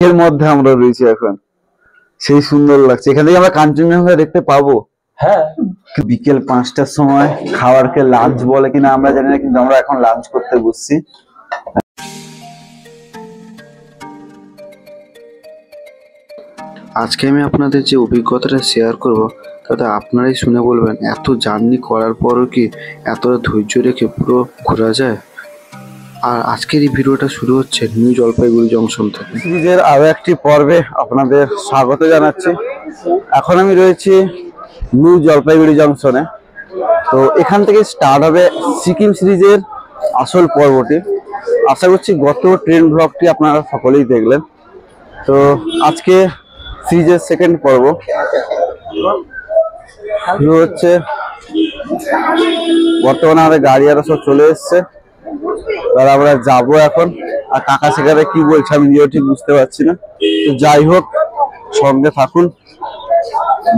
এর মধ্যে আমরা রয়েছি এখন, সেই সুন্দর লাগছে। এখান থেকে আমরা কাঞ্চনজঙ্ঘা দেখতে পাবো। হ্যাঁ, বিকেল 5টার সময় খাবারকে লাঞ্চ বলে কিনা আমরা জানি না, কিন্তু আমরা এখন লাঞ্চ করতে বসছি। আজকে আমি আপনাদের যে অভিজ্ঞতাটা শেয়ার করব তাতে আপনারাই শুনে বলবেন এত জার্নি করার পরও কি এতটা ধৈর্য রেখে পুরো ঘোরা যায়। আর আজকের এই ভিডিওটা শুরু হচ্ছে নিউ জলপাইগুড়ি জংশন থেকে। সিরিজের আরো একটি পর্বে আপনাদের স্বাগত জানাচ্ছি। এখন আমি রয়েছি নিউ জলপাইগুড়ি জংশনে। তো এখান থেকে স্টার্ট হবে সিকিম সিরিজের আসল পর্বটি। আশা করছি গত ট্রেন ব্লগটি আপনারা সকলেই দেখলেন। তো আজকে সিরিজের সেকেন্ড পর্ব শুরু হচ্ছে। বর্তমানে আমাদের গাড়ি আরো সব চলে এসছে, তাহলে আমরা যাবো এখন। আর কাকা সেখানে কি বলছে আমি নিজেও ঠিক বুঝতে পারছি না। তো যাই হোক, সঙ্গে থাকুন,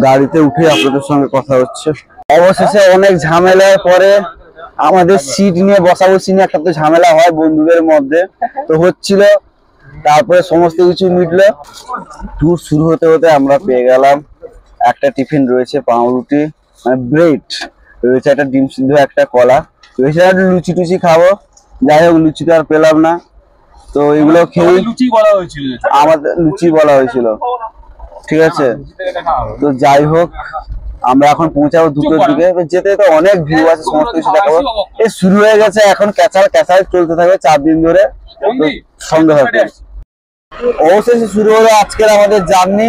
গাড়িতে উঠে আপনাদের সঙ্গে কথা হচ্ছে। অবশেষে অনেক ঝামেলার পরে আমাদের সিট নিয়ে বসাবসি নিয়ে একটা তো ঝামেলা হয় বন্ধুদের মধ্যে, তো হচ্ছিল। তারপরে সমস্ত কিছু মিটলো। ট্যুর শুরু হতে হতে আমরা পেয়ে গেলাম একটা টিফিন রয়েছে, পাউরুটি মানে ব্রেড রয়েছে, একটা ডিম সিদ্ধ, একটা কলা রয়েছে, একটা লুচি টুচি খাবো। যাই হোক, লুচি তো আর পেলাম না, তো এগুলো খেয়ে আমাদের লুচি বলা হয়েছিল, ঠিক আছে। তো যাই হোক, আমরা এখন পৌঁছাবো 2টোর দিকে। যেতে তো অনেক ভিউ আছে, সমস্ত কিছু দেখাবো। এই শুরু হয়ে গেছে এখন, ক্যাচাল চলতে থাকবে 4 দিন ধরে। সঙ্গে হবে অবশেষে শুরু হলো আজকের আমাদের জার্নি।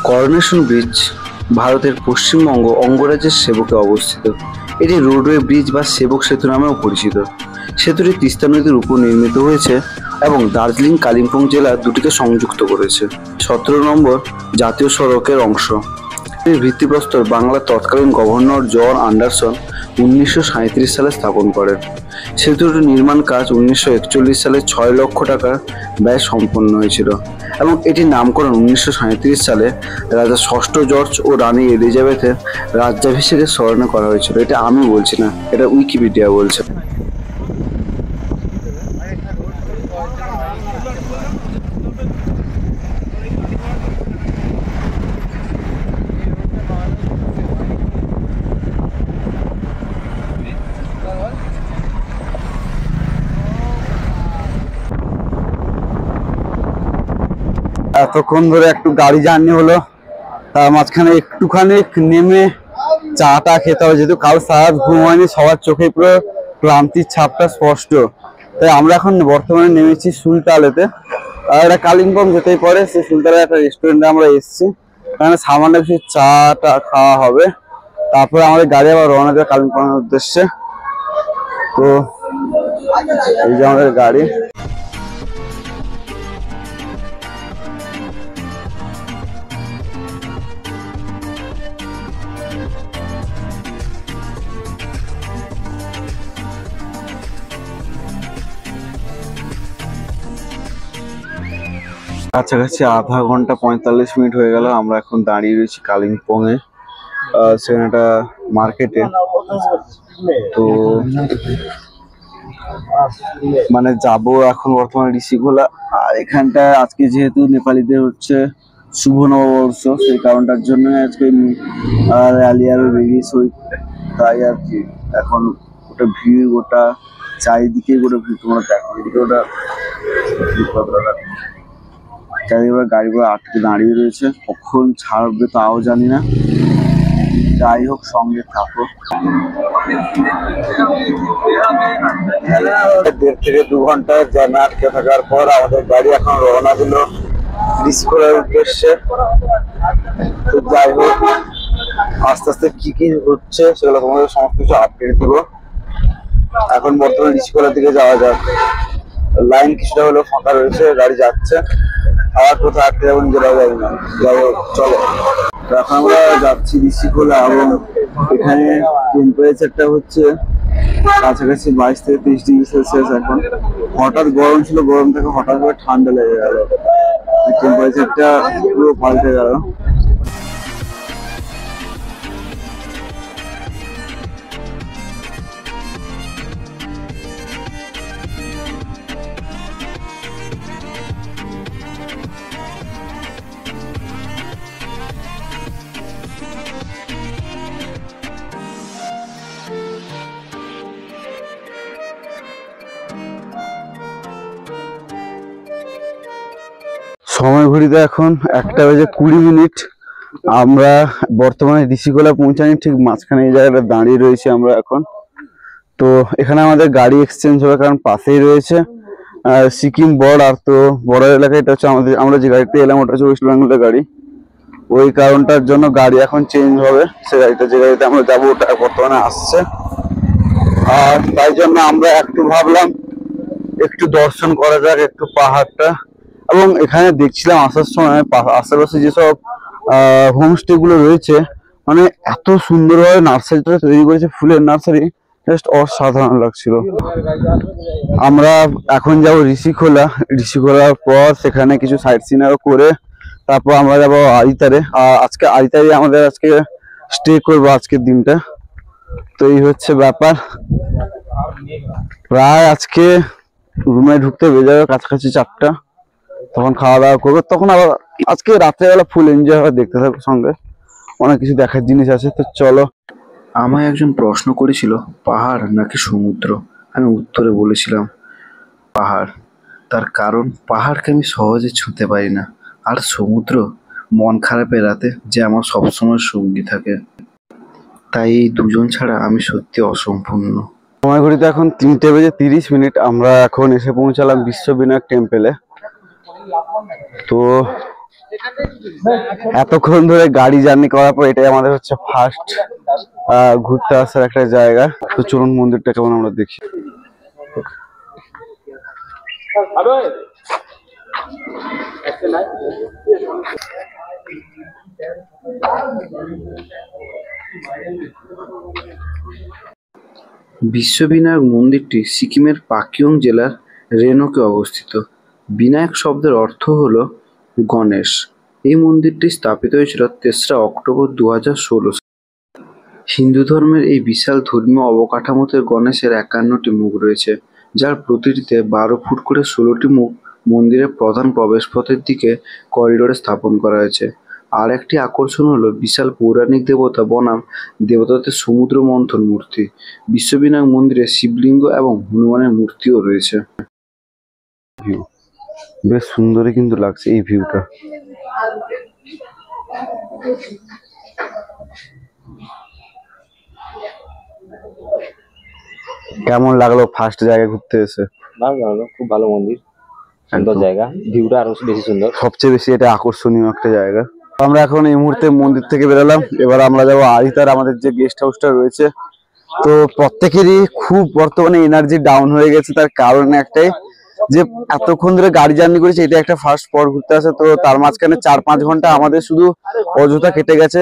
করোনেশন ব্রিজ ভারতের পশ্চিমবঙ্গ অঙ্গরাজ্যের সেবকে অবস্থিত। এটি রোডওয়ে ব্রিজ বা সেবক সেতু নামেও পরিচিত। সেতুটি তিস্তা নদীর উপর নির্মিত হয়েছে এবং দার্জিলিং কালিম্পং জেলা দুটিকে সংযুক্ত করেছে। 17 নম্বর জাতীয় সড়কের অংশ। এর ভিত্তিপ্রস্তর বাংলার তৎকালীন গভর্নর জন অ্যান্ডারসন 1937 সালে স্থাপন করেন। সেতুটির নির্মাণ কাজ 1941 সালে 6 লক্ষ টাকা ব্যয় সম্পন্ন হয়েছিল এবং এটির নামকরণ 1937 সালে রাজা ষষ্ঠ জর্জ ও রানী এলিজাবেথের রাজ্যাভিষেকের স্মরণে করা হয়েছিল। এটা আমি বলছি না, এটা উইকিপিডিয়া বলছে। এতক্ষণ ধরে একটু গাড়ি জার্নি হলো, তার মাঝখানে একটুখানি নেমে চাটা খেতে হবে, যেহেতু কাল সারা ঘুম হয়নি, সবার চোখে পুরো ক্লান্তির ছাপটা স্পষ্ট। তাই আমরা এখন বর্তমানে নেমেছি সুলতালেতে। আর এটা কালিম্পং যেতেই পরে, সেই সুলতালের একটা রেস্টুরেন্টে আমরা এসেছি, এখানে সামান্য কিছু চাটা খাওয়া হবে। তারপরে আমাদের গাড়ি আবার রওনা দেবে কালিম্পংয়ের উদ্দেশ্যে। তো এই যে আমাদের গাড়ি। কাছাকাছি আধা ঘন্টা 45 মিনিট হয়ে গেল। আমরা এখন দাঁড়িয়ে রয়েছি কালিম্পং এ, সেখানে একটা মার্কেটে। তো মানে যাবো এখন বর্তমানে ঋষিগোলা। আর এখানটায় আজকে যেহেতু নেপালিদের হচ্ছে শুভ নববর্ষ, সেই কারণটার জন্য আজকে র্যালি আরো বেরিয়েছে, তাই আর কি। এখন ওটা ভিড়, ওটা চারিদিকে গোটা ভিড়, তোমরা দেখো এদিকে ওটা চারিদিকে গাড়িগুলো আটকে দাঁড়িয়ে রয়েছে, কখন ছাড়বে তাও জানি না। যাই হোক, সঙ্গে থাকো। 1.5 থেকে 2 ঘন্টার জ্যামে আটকে থাকার পর আমাদের গাড়ি এখন রওনা দিল ঋষিগোলার উদ্দেশ্যে। তো যাই হোক, আস্তে আস্তে কি কি হচ্ছে সেগুলো তোমাদের সমস্ত কিছু আপডেট দিব। এখন বর্তমানে ঋষিগোলার দিকে যাওয়া যাক। লাইন কিছুটা হলেও ফাঁকা রয়েছে, গাড়ি যাচ্ছে। আবার কোথাও আটকে যাবো নিজেরা যাবে না। যাই হোক, চলো। তো এখন আমরা যাচ্ছি ঋষিগোলা এবং এখানে টেম্পারেচারটা হচ্ছে কাছাকাছি 22 থেকে 30 ডিগ্রি সেলসিয়াস। এখন হঠাৎ গরম ছিল, গরম থেকে হঠাৎ করে ঠান্ডা লেগে গেল, টেম্পারেচারটা পুরো পাল্টে গেল। সময় ঘড়িতে এখন 1:20। আমরা বর্তমানে ঋষিকোলা পৌঁছানি ঠিক মাঝখানে এই জায়গাটা দাঁড়িয়ে রয়েছি আমরা এখন। তো এখানে আমাদের গাড়ি এক্সচেঞ্জ হবে, কারণ পাশেই রয়েছে সিকিম বর্ডার। তো বর্ডার এলাকায় এটা হচ্ছে আমরা যে গাড়িতে এলাম ওটা হচ্ছে ওয়েস্ট বেঙ্গলের গাড়ি। ওই কারণটার জন্য গাড়ি এখন চেঞ্জ হবে। সে গাড়িটা যে গাড়িতে আমরা যাবো ওটা বর্তমানে আসছে। আর তাই জন্য আমরা একটু ভাবলাম একটু দর্শন করা যাক একটু পাহাড়টা। এবং এখানে দেখছিলাম আসার সময় আশেপাশে যেসব হোমস্টে গুলো রয়েছে, মানে এত সুন্দরভাবে নার্সারিটা তৈরি করেছে, ফুলের নার্সারি, জাস্ট অসাধারণ লাগছিল। আমরা এখন যাব ঋষিখোলার পর সেখানে কিছু সাইট সিন করে তারপর আমরা যাবো আরিতারে। আর আজকে আরিতারে আমাদের আজকে স্টে করবো আজকের দিনটা। তো এই হচ্ছে ব্যাপার। প্রায় আজকে রুমে ঢুকতে বেজে যাবে কাছাকাছি 4টা। তখন খাওয়া দাওয়া করবো, তখন আবার আজকে রাত্রেবেলা ফুল এনজয় হবে, দেখতে থাকবো, সঙ্গে অনেক কিছু দেখার জিনিস আছে। তো চলো। আমায় একজন প্রশ্ন করেছিল পাহাড় নাকি সমুদ্র। আমি উত্তরে বলেছিলাম পাহাড়। তার কারণ পাহাড়কে আমি সহজে ছুঁতে পারি না, আর সমুদ্র মন খারাপের রাতে যে আমার সবসময় সঙ্গী থাকে। তাই এই দুজন ছাড়া আমি সত্যি অসম্পূর্ণ। সময় ঘড়িতে এখন 3:30। আমরা এখন এসে পৌঁছালাম বিশ্ববিনায়ক টেম্পেলে। তো এতক্ষণ ধরে গাড়ি জার্নি করার পর এটাই আমাদের হচ্ছে ফার্স্ট ঘুরতে আসার একটা জায়গা। তো চলুন মন্দিরটা কেমন আমরা দেখি। বিশ্ববিনায়ক মন্দিরটি সিকিমের পাকিয়ং জেলার রেনোকে অবস্থিত। বিনায়ক শব্দের অর্থ হল গণেশ। এই মন্দিরটি স্থাপিত হয়েছিল 3রা অক্টোবর 2016 সালে। হিন্দু ধর্মের এই বিশাল ধর্মীয় অবকাঠামোতে গণেশের 51টি মুখ রয়েছে, যার প্রতিটিতে 12 ফুট করে 16টি মুখ মন্দিরের প্রধান প্রবেশপথের দিকে করিডোরে স্থাপন করা হয়েছে। আর একটি আকর্ষণ হলো বিশাল পৌরাণিক দেবতা বনাম দেবতাদের সমুদ্র মন্থন মূর্তি। বিশ্ববিনায়ক মন্দিরে শিবলিঙ্গ এবং হনুমানের মূর্তিও রয়েছে। বেশ সুন্দরই কিন্তু লাগছে এই ভিউটা। কেমন লাগলো ফার্স্ট জায়গা ঘুরতে এসে? ভালো লাগলো, খুব ভালো মন্দির, সুন্দর জায়গা, ভিউটা আরো বেশি সুন্দর। সবচেয়ে বেশি এটা আকর্ষণীয় একটা জায়গা। আমরা এখন এই মুহূর্তে মন্দির থেকে বেরোলাম। এবার আমরা যাবো আরিতার, আমাদের যে গেস্ট হাউসটা রয়েছে। তো প্রত্যেকেরই খুব বর্তমানে এনার্জি ডাউন হয়ে গেছে, তার কারণ একটাই যে এতক্ষণ ধরে গাড়ি জার্নি করেছে, এটা একটা ফার্স্ট স্পট ঘুরতে আসে। তো তার মাঝখানে 4-5 ঘন্টা আমাদের শুধু অযথা কেটে গেছে।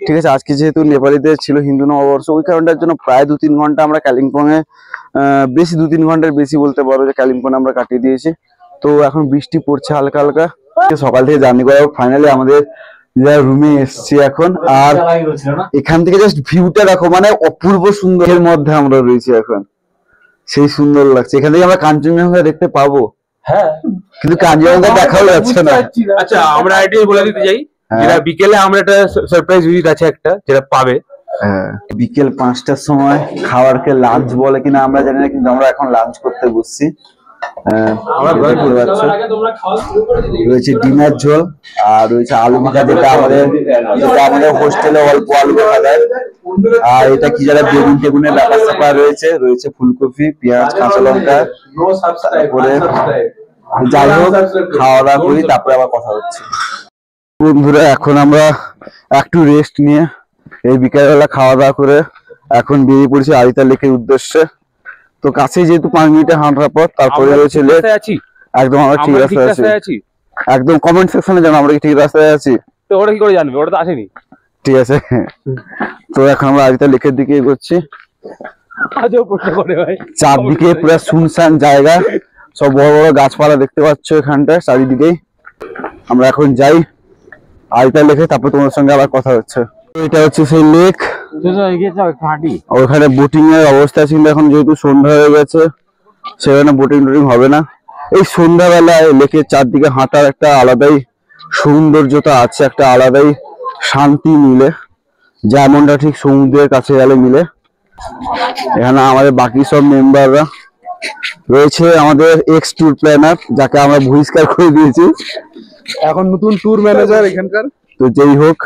ঠিক আছে, আজকে যেহেতু নেপালিতে ছিল হিন্দু নববর্ষ, ওই কারণটার জন্য প্রায় 2-3 ঘন্টা আমরা কালিম্পং এ বেশি 2-3 ঘন্টার বেশি বলতে পারো যে কালিম্পং আমরা কাটিয়ে দিয়েছি। তো এখন বৃষ্টি পড়ছে হালকা হালকা। সকাল থেকে জার্নি করার ফাইনালি আমাদের রুমে এসছি এখন। আর এখান থেকে জাস্ট ভিউটা দেখো, মানে অপূর্ব সুন্দরের মধ্যে আমরা রয়েছি এখন। সেই সুন্দর লাগছে। এখান থেকে আমরা কাঞ্চনজঙ্ঘা দেখতে পাবো, হ্যাঁ, কিন্তু কাঞ্চনজঙ্ঘা দেখাও যাচ্ছে না। আচ্ছা, আমরা এটাই বলে দিতে চাই, যেটা বিকেলে আমরা একটা সারপ্রাইজ ভিজিট আছে একটা, যেটা পাবে। বিকেল 5টার সময় খাবারকে লাঞ্চ বলে কিনা আমরা জানি না, কিন্তু আমরা এখন লাঞ্চ করতে বসছি। রয়েছে ডিমের ঝোল আর রয়েছে আলু ভাজা, যেটা আমাদের হোস্টেলে অল্প আলু দেখা যায়। আর এটা কি যারা বেগুন টেগুনের ব্যাপার স্যাপার রয়েছে, রয়েছে ফুলকপি, পেঁয়াজ, কাঁচা লঙ্কা। তারপরে যাই হোক, খাওয়া দাওয়া করি, তারপরে আবার কথা হচ্ছে। বন্ধুরা, এখন আমরা একটু রেস্ট নিয়ে এই বিকালবেলা খাওয়া দাওয়া করে এখন বেরিয়ে পড়েছি আরিতা লেকের উদ্দেশ্যে। তো কাছে যেহেতু 5 মিনিটের হাঁটার পর, তারপরে রয়েছে লেক। একদম আমরা ঠিক রাস্তায় আছি। একদম কমেন্ট সেকশনে জানাও আমরা কি ঠিক রাস্তায় আছি। তো ওরা কি করে জানবে, ওরা তো আসেনি। ঠিক আছে, তো এখন আমরা আরিতা লেকের দিকে এগোচ্ছি। চারদিকে পুরো শুনশান জায়গা, সব বড় বড় গাছপালা দেখতে পাচ্ছ এখানটায় চারিদিকেই। আমরা এখন যাই আরিতা লেকে, তারপর তোমার সঙ্গে আবার কথা হচ্ছে। এটা হচ্ছে সেই লেক। ওখানে বোটিং এর অবস্থা ছিল, এখন যেহেতু সন্ধ্যা হয়ে গেছে সেখানে বোটিং টোটিং হবে না। এই সন্ধ্যাবেলায় লেকের চারদিকে হাঁটার একটা আলাদাই সৌন্দর্যতা আছে, একটা আলাদাই শান্তি মিলে, যেমনটা ঠিক সমুদ্রের কাছে গেলে মিলে। এখানে আমাদের বাকি সব মেম্বাররা রয়েছে, আমাদের এক্স ট্যুর প্ল্যানার, যাকে আমরা বহিষ্কার করে দিয়েছি। এখন নতুন ট্যুর ম্যানেজার এখানকার। তো যেই হোক,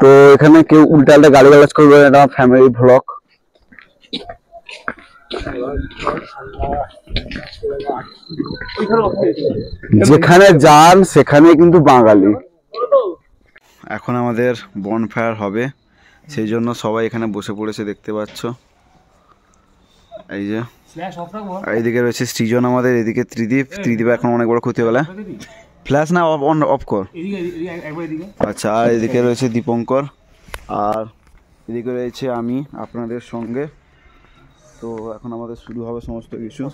তো এখানে কেউ উল্টাল্টা গালিগালাজ করবে না, এটা ফ্যামিলি ভ্লগ। যেখানে যান সেখানে কিন্তু বাঙালি। এখন আমাদের বনফায়ার হবে, সেই জন্য সবাই এখানে বসে পড়েছে, দেখতে পাচ্ছ। এই যে এইদিকে রয়েছে সৃজন আমাদের, এদিকে ত্রিদীপ এখন অনেক বড় ক্ষতি হয়ে গেল। ফ্ল্যাশ না অফ কর। আচ্ছা, আর এদিকে রয়েছে দীপঙ্কর, আর এদিকে রয়েছে আমি আপনাদের সঙ্গে। তো এখন আমাদের শুরু হবে সমস্ত কিছু।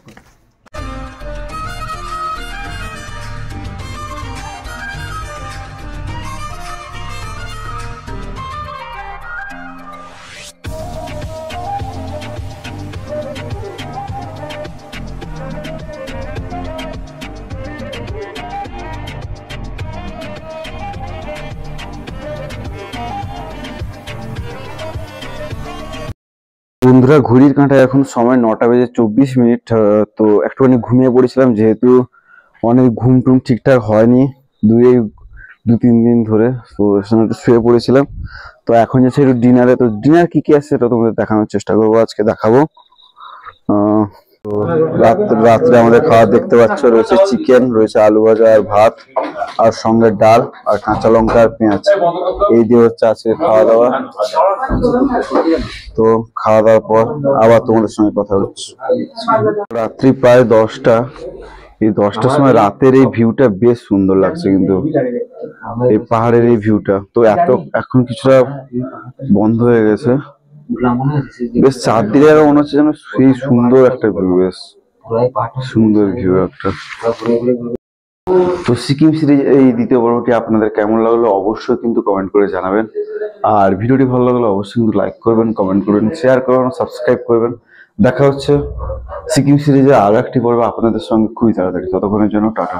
বন্ধুরা, ঘড়ির কাঁটায় এখন সময় 9:24। তো একটুখানি ঘুমিয়ে পড়েছিলাম, যেহেতু অনেক ঘুম টুম ঠিকঠাক হয়নি 2-3 দিন ধরে। তো শুয়ে পড়েছিলাম। তো এখন যাচ্ছে একটু ডিনারে। তো ডিনার কি আছে সেটা তোমাদের দেখানোর চেষ্টা করবো, আজকে দেখাবো। তো রাত্রে আমাদের খাওয়া দেখতে পাচ্ছ, রয়েছে চিকেন, রয়েছে আলু ভাজা আর ভাত, আর সঙ্গে ডাল আর কাঁচা লঙ্কা আর পেঁয়াজ। এই দিয়ে হচ্ছে আজকে খাওয়া দাওয়া। তো খাওয়া দাওয়ার পর আবার তোমাদের সঙ্গে কথা হচ্ছে। রাত্রি প্রায় 10টা। এই 10টার সময় রাতের এই ভিউটা বেশ সুন্দর লাগছে, কিন্তু এই পাহাড়ের এই ভিউটা তো এখন কিছুটা বন্ধ হয়ে গেছে। বেশ চারদিকে মনে হচ্ছে যেন সেই সুন্দর একটা ভিউ, বেশ সুন্দর ভিউ একটা। তো সিকিম সিরিজ এই দ্বিতীয় পর্বটি আপনাদের কেমন লাগলো অবশ্যই কিন্তু কমেন্ট করে জানাবেন। আর ভিডিওটি ভালো লাগলে অবশ্যই কিন্তু লাইক করবেন, কমেন্ট করবেন, শেয়ার করবেন, সাবস্ক্রাইব করবেন। দেখা হচ্ছে সিকিম সিরিজের আরো একটি পর্ব আপনাদের সঙ্গে খুবই তাড়াতাড়ি। ততক্ষণের জন্য টাটা।